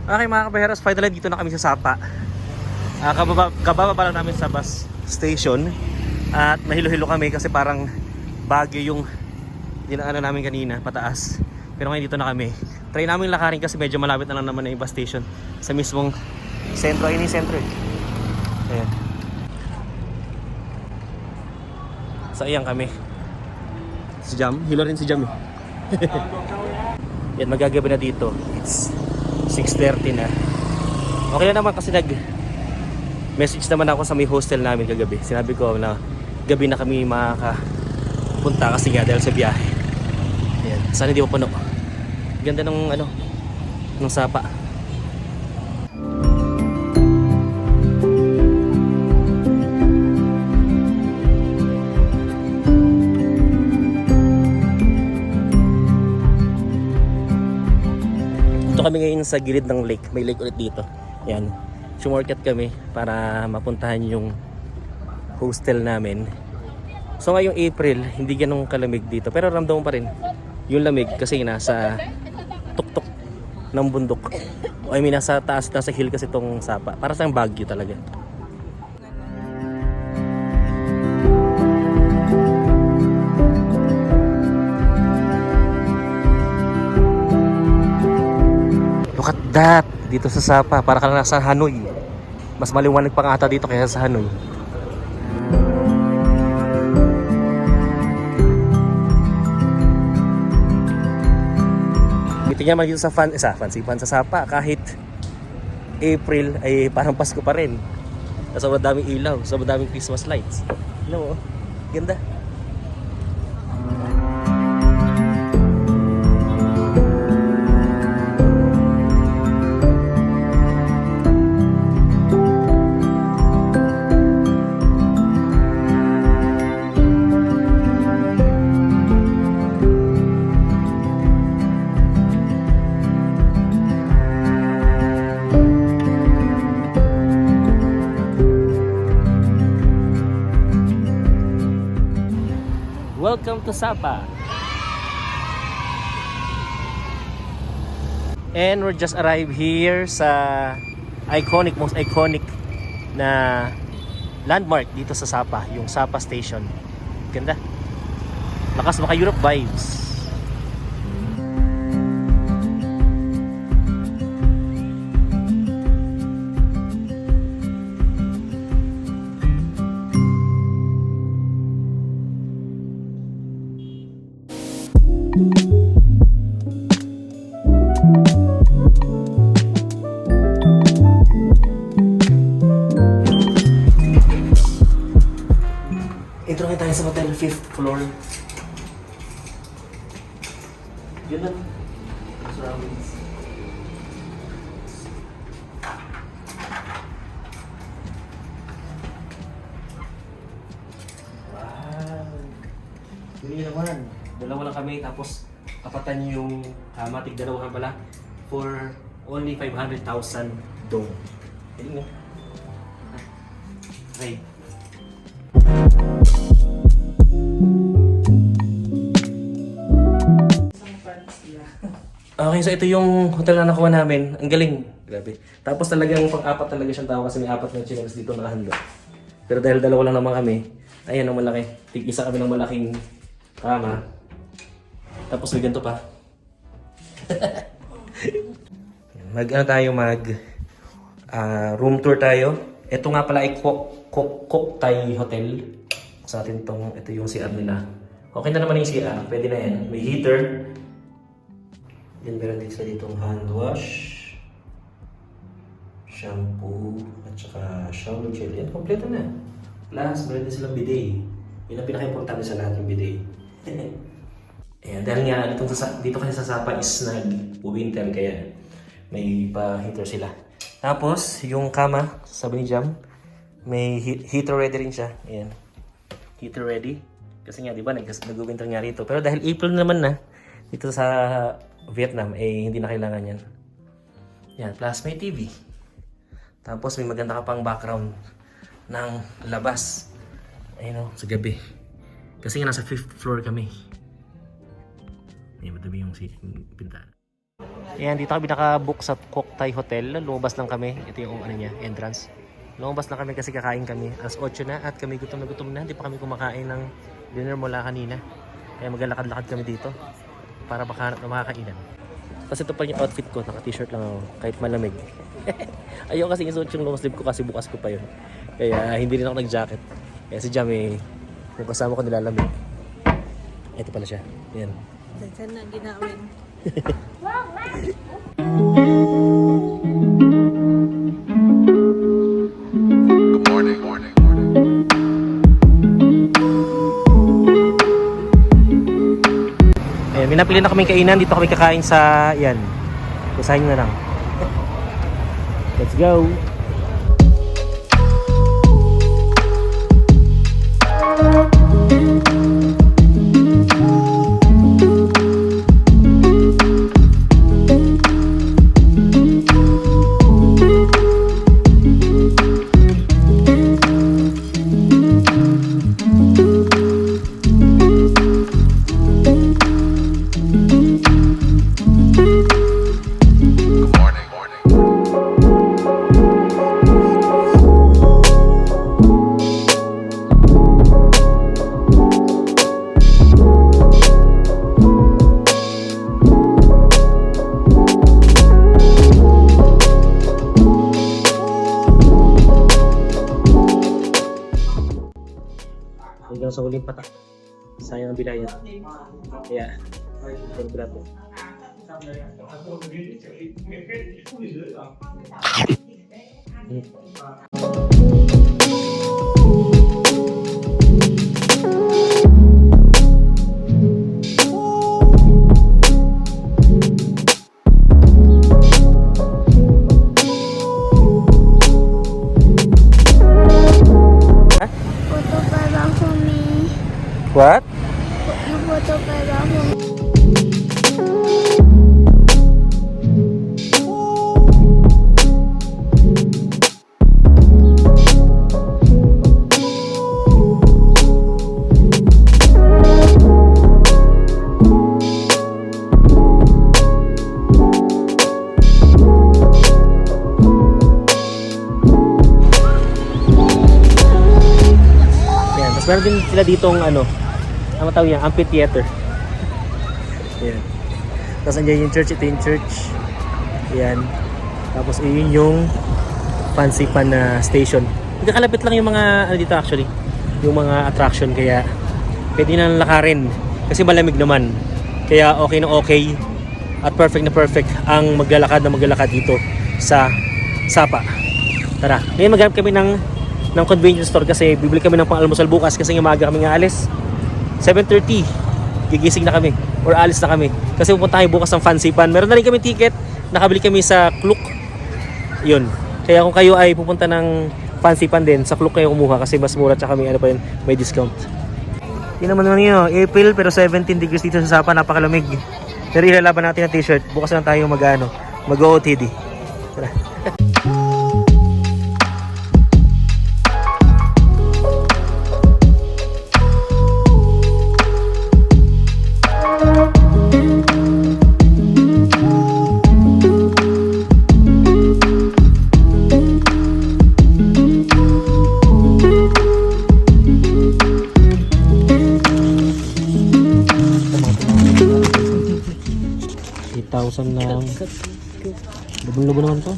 Okay mga kabaheros, finally dito na kami sa Sapa. Kabababa lang namin sa bus station. At nahilo-hilo kami kasi parang bagyo yung dinaanan namin kanina, pataas. Pero ngayon dito na kami. Try namin lakarin kasi medyo malapit na lang naman na yung bus station. Sa mismong sentro, ayun yung sentro eh. Ayan. So ayan kami. Si Jam, hilo rin si Jam eh. Yan, magagabi na dito. It's 6:30 na. Okay na naman kasi message naman ako sa may hostel namin kagabi. Sinabi ko na gabi na kami makakapunta kasi nga dahil sa biyahe. Ayan. Sana hindi mapuno. Ganda ng ng Sapa. Ito kami ngayon sa gilid ng lake. May lake ulit dito. Ayan. Shortcut kami para mapuntahan yung hostel namin. So ngayong April, hindi ganun kalamig dito. Pero ramdam mo pa rin yung lamig kasi nasa tuktok ng bundok. I mean, nasa taas, nasa hill kasi itong Sapa. Para sa Baguio talaga. Look at that! Dito sa Sapa, para ka lang nasa Hanoi. Mas maliwanag pa nga ata dito kaysa sa Hanoi. Tingnan man dito sa sa Sapa, kahit April ay parang Pasko pa rin. Sobrang daming ilaw, sobrang daming Christmas lights. Ano, ganda. Welcome to Sapa. And we're just arrived here sa most iconic na landmark dito sa Sapa, yung Sapa Station. Ganda. Lakas maka Europe vibes. Ito na tayo sa hotel, 5th floor. Yun lang. Surroundings. Wow. Yun naman. Dalawa lang kami, tapos kapatan yung matig dalawahan pala for only 500,000 dong. Yun nga. Right. Okay, so ito yung hotel na nakuha namin. Ang galing. Grabe. Tapos talagang pang-apat talaga siyang tao kasi may apat na channels dito nakahanda. Pero dahil dalawa lang naman kami, ayan ang malaki. Tig-isa kami ng malaking kama. Tapos may ganito pa. Room tour tayo. Ito nga pala ay Kok Thai Hotel. Sa atin ito yung CR nila. Okay na naman yung CR. Pwede na yan. May heater. Then meron din sila ditong hand wash, shampoo, at saka shower gel. Yan, kompleto na. Plus, meron din silang bidet. Yun ang pinaka-importante sa lahat yung bidet. Ayan, dahil nga dito kasi sa Sapa is nag-winter kaya may pa-heater sila. Tapos, yung kama, sabi ni Jam, may heater ready rin siya. Ayan. Heater ready. Kasi nga, di ba, nag-winter nga rito. Pero dahil April naman na, dito sa Vietnam, hindi na kailangan yan. Yan, plus may TV. Tapos may maganda ka pang background ng labas. Ayun o, sa gabi. Kasi nga nasa 5th floor kami. Ay, madami yung pintahan. Ayan, dito kami naka-book sa Kook Thai Hotel. Lumabas lang kami. Ito yung ano niya, entrance. Lumabas lang kami kasi kakain kami. Alas 8 na at kami gutom na. Hindi pa kami kumakain ng dinner mula kanina. Kaya maglalakad-lakad kami dito para makahanap na makakainan. Kasi ito pa yung outfit ko. Naka-t-shirt lang ako kahit malamig. Ayaw kasi isuot yung long sleeve ko kasi bukas ko pa yun. Kaya hindi rin ako nag-jacket. Kaya si Jam yung kasama ko nilalamig. Ito pala siya. Ayan. Saan na ginawin? Ayan, may napili na kaming kainan. Dito kami kakain sa, yan. Basahin na lang. Let's go! Hanggang sa huling patak. Sayang ang bilayan. Kaya, ito pala po. Foto para kami. What? Foto para kami. Meron din sila ditong ano tawag niya, amphitheater. Ayan. Tapos andyan yung church, ito yung church. Ayan. Tapos yun yung fancy pan na station. Nagkakalapit lang yung mga ano dito actually. Yung mga attraction kaya pwede na lakarin kasi malamig naman. Kaya okay na okay at perfect na perfect ang maglalakad dito sa Sapa. Tara, ngayon maghanap kami ng convenience store kasi bibili kami ng pang-almusal bukas kasi umaga kami nga alis 7:30 gigising na kami or alis na kami kasi pupunta tayo bukas ng Fancy Pan. Meron na rin kami ticket, nakabili kami sa Klook yun, kaya kung kayo ay pupunta ng Fancy Pan din sa Klook kayo kumuha kasi mas mura tsaka may discount. Yun naman yun, April pero 17 degrees dito sa Sapa, napakalamig pero ilalaban natin ang t-shirt, bukas lang tayo mag-OOTD. Tara. Lang. Lubong-lubong naman to.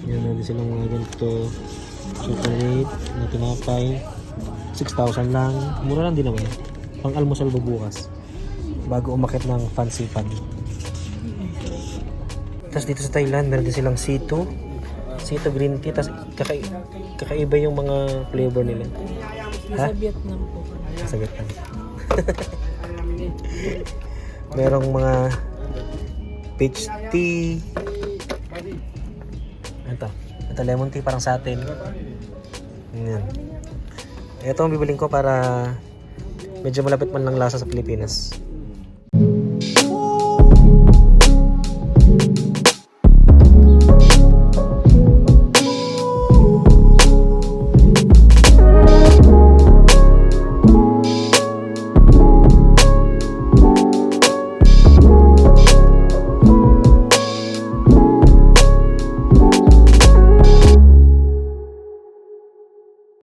Yan, meron silang mga ganito. Chocolate na tinapay. 6,000 lang. Mura lang din naman. Pang almusal bukas. Bago umakit ng Fancy Pan. Tapos dito sa Thailand, meron din silang Sito green tea. Tapos kakaiba yung mga flavor nila. Sa Vietnam po. Sa Vietnam. Merong mga peach tea. Ito lemon tea parang sa atin. Yan. Ito ang bibiling ko para medyo malapit man lang lasa sa Pilipinas.